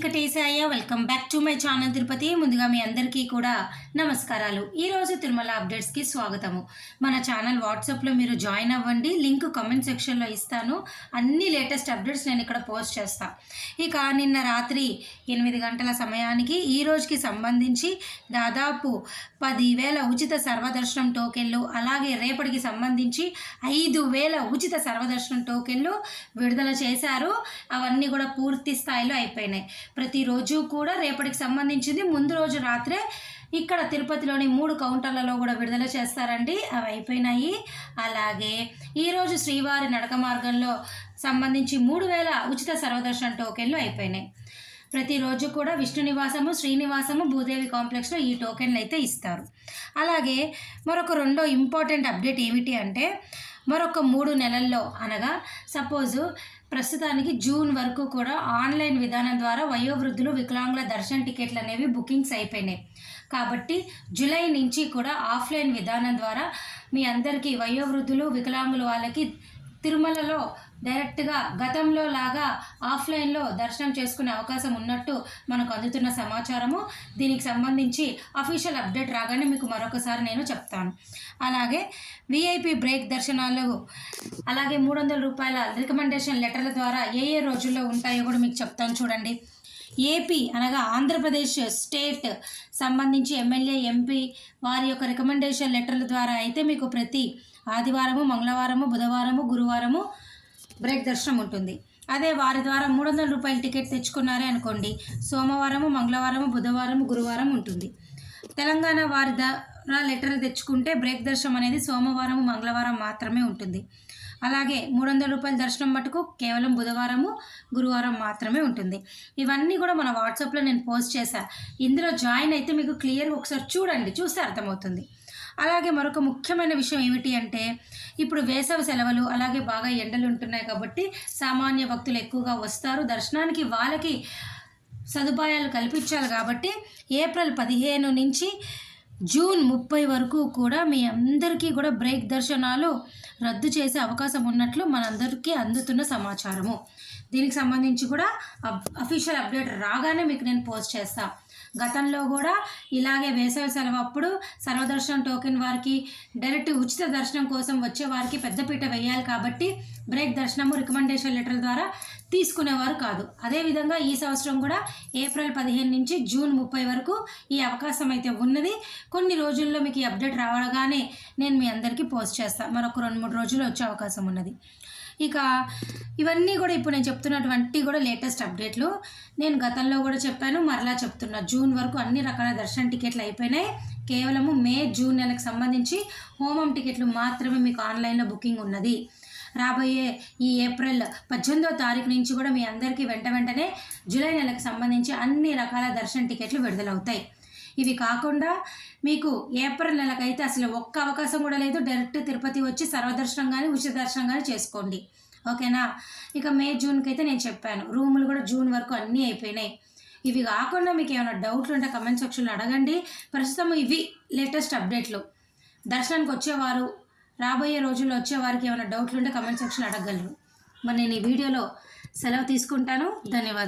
Venkatesaya. Welcome back to my channel Tirupati. ముందుగా మీ అందరికీ కూడా నమస్కారాలు. ఈరోజు తిరుమల అప్డేట్స్కి స్వాగతము. మన ఛానల్ వాట్సాప్లో మీరు జాయిన్ అవ్వండి, లింక్ కామెంట్ సెక్షన్లో ఇస్తాను. అన్ని లేటెస్ట్ అప్డేట్స్ నేను ఇక్కడ పోస్ట్ చేస్తాను. ఇక నిన్న రాత్రి 8 గంటల సమయానికి ఈ రోజుకి సంబంధించి దాదాపు 10,000 ఉచిత సర్వదర్శనం టోకెన్లు, అలాగే రేపటికి సంబంధించి 5,000 ఉచిత సర్వదర్శనం టోకెన్లు విడుదల చేశారు. అవన్నీ కూడా పూర్తి స్థాయిలో అయిపోయినాయి. ప్రతిరోజు కూడా రేపటికి సంబంధించింది ముందు రోజు రాత్రే ఇక్కడ తిరుపతిలోని 3 కౌంటర్లలో కూడా విడుదల చేస్తారండి. అవి అయిపోయినాయి. అలాగే ఈరోజు శ్రీవారి నడక మార్గంలో సంబంధించి 3,000 ఉచిత సర్వదర్శన టోకెన్లు అయిపోయినాయి. ప్రతిరోజు కూడా విష్ణు నివాసము, శ్రీనివాసము, భూదేవి కాంప్లెక్స్లో ఈ టోకెన్లు అయితే ఇస్తారు. అలాగే మరొక రెండో ఇంపార్టెంట్ అప్డేట్ ఏమిటి అంటే, మరొక 3 నెలల్లో అనగా సపోజు ప్రస్తుతానికి జూన్ వరకు కూడా ఆన్లైన్ విధానం ద్వారా వయోవృద్ధులు, వికలాంగుల దర్శన టికెట్లు అనేవి బుకింగ్స్ అయిపోయినాయి. కాబట్టి జూలై నుంచి కూడా ఆఫ్లైన్ విధానం ద్వారా మీ అందరికీ వయోవృద్ధులు, వికలాంగుల వాళ్ళకి తిరుమలలో డైరెక్ట్గా గతంలో లాగా ఆఫ్లైన్లో దర్శనం చేసుకునే అవకాశం ఉన్నట్టు మనకు అందుతున్న సమాచారము. దీనికి సంబంధించి అఫీషియల్ అప్డేట్ రాగానే మీకు మరొకసారి నేను చెప్తాను. అలాగే విఐపి బ్రేక్ దర్శనాలు, అలాగే 300 రూపాయల రికమెండేషన్ లెటర్ల ద్వారా ఏ రోజుల్లో ఉంటాయో కూడా మీకు చెప్తాను. చూడండి, ఏపీ అనగా ఆంధ్రప్రదేశ్ స్టేట్ సంబంధించి ఎమ్మెల్యే, ఎంపీ వారి యొక్క రికమెండేషన్ లెటర్ల ద్వారా అయితే మీకు ప్రతి ఆదివారము, మంగళవారము, బుధవారము, గురువారము బ్రేక్ దర్శనం ఉంటుంది. అదే వారి ద్వారా 300 రూపాయల టికెట్ తెచ్చుకున్నారే అనుకోండి, సోమవారము, మంగళవారము, బుధవారము, గురువారం ఉంటుంది. తెలంగాణ వారి ద్వారా లెటర్ తెచ్చుకుంటే బ్రేక్ దర్శనం అనేది సోమవారము, మంగళవారం మాత్రమే ఉంటుంది. అలాగే 300 రూపాయల దర్శనం మటుకు కేవలం బుధవారము, గురువారం మాత్రమే ఉంటుంది. ఇవన్నీ కూడా మన వాట్సాప్లో నేను పోస్ట్ చేశాను. ఇందులో జాయిన్ అయితే మీకు క్లియర్గా ఒకసారి చూడండి, చూస్తే అర్థమవుతుంది. అలాగే మరొక ముఖ్యమైన విషయం ఏమిటి అంటే, ఇప్పుడు వేసవి సెలవులు, అలాగే బాగా ఎండలు ఉంటున్నాయి కాబట్టి సామాన్య భక్తులు ఎక్కువగా వస్తారు దర్శనానికి. వాళ్ళకి సదుపాయాలు కల్పించాలి కాబట్టి ఏప్రిల్ 15 నుంచి జూన్ 30 వరకు కూడా మీ అందరికీ కూడా బ్రేక్ దర్శనాలు రద్దు చేసే అవకాశం ఉన్నట్లు మనందరికీ అందుతున్న సమాచారము. దీనికి సంబంధించి కూడా అఫీషియల్ అప్డేట్ రాగానే మీకు నేను పోస్ట్ చేస్తాను. గతంలో కూడా ఇలాగే వేసవి సెలవు అప్పుడు సర్వదర్శనం టోకెన్ వారికి డైరెక్ట్ ఉచిత దర్శనం కోసం వచ్చే వారికి పెద్దపీట వేయాలి కాబట్టి బ్రేక్ దర్శనము రికమెండేషన్ లెటర్ ద్వారా తీసుకునేవారు కాదు. అదేవిధంగా ఈ సంవత్సరం కూడా ఏప్రిల్ 15 నుంచి జూన్ 30 వరకు ఈ అవకాశం అయితే ఉన్నది. కొన్ని రోజుల్లో మీకు ఈ అప్డేట్ రావగానే నేను మీ అందరికీ పోస్ట్ చేస్తాను. మరొక 2-3 రోజుల్లో వచ్చే అవకాశం ఉన్నది. ఇక ఇవన్నీ కూడా ఇప్పుడు నేను చెప్తున్నటువంటి కూడా లేటెస్ట్ అప్డేట్లు. నేను గతంలో కూడా చెప్పాను, మరలా చెప్తున్నా. జూన్ వరకు అన్ని రకాల దర్శన టికెట్లు అయిపోయినాయి. కేవలము మే, జూన్ నెలకు సంబంధించి హోమం టికెట్లు మాత్రమే మీకు ఆన్లైన్లో బుకింగ్ ఉన్నది. రాబోయే ఈ ఏప్రిల్ 18వ తారీఖు నుంచి కూడా మీ అందరికీ వెంటనే జూలై నెలకు సంబంధించి అన్ని రకాల దర్శన టికెట్లు విడుదలవుతాయి. ఇవి కాకుండా మీకు ఏప్రిల్ నెలకైతే అసలు ఒక్క అవకాశం కూడా లేదు. డైరెక్ట్ తిరుపతి వచ్చి సర్వదర్శనం కానీ ఉచిత దర్శనం కానీ చేసుకోండి, ఓకేనా. ఇక మే, జూన్కి అయితే నేను చెప్పాను, రూములు కూడా జూన్ వరకు అన్నీ అయిపోయినాయి. ఇవి కాకుండా మీకు ఏమైనా డౌట్లు ఉంటే కమెంట్ సెక్షన్లో అడగండి. ప్రస్తుతం ఇవి లేటెస్ట్ అప్డేట్లు. దర్శనానికి వచ్చేవారు, రాబోయే రోజుల్లో వచ్చేవారికి ఏమైనా డౌట్లు ఉంటే కమెంట్ సెక్షన్లో అడగగలరు. మరి నేను ఈ వీడియోలో సెలవు తీసుకుంటాను. ధన్యవాదాలు.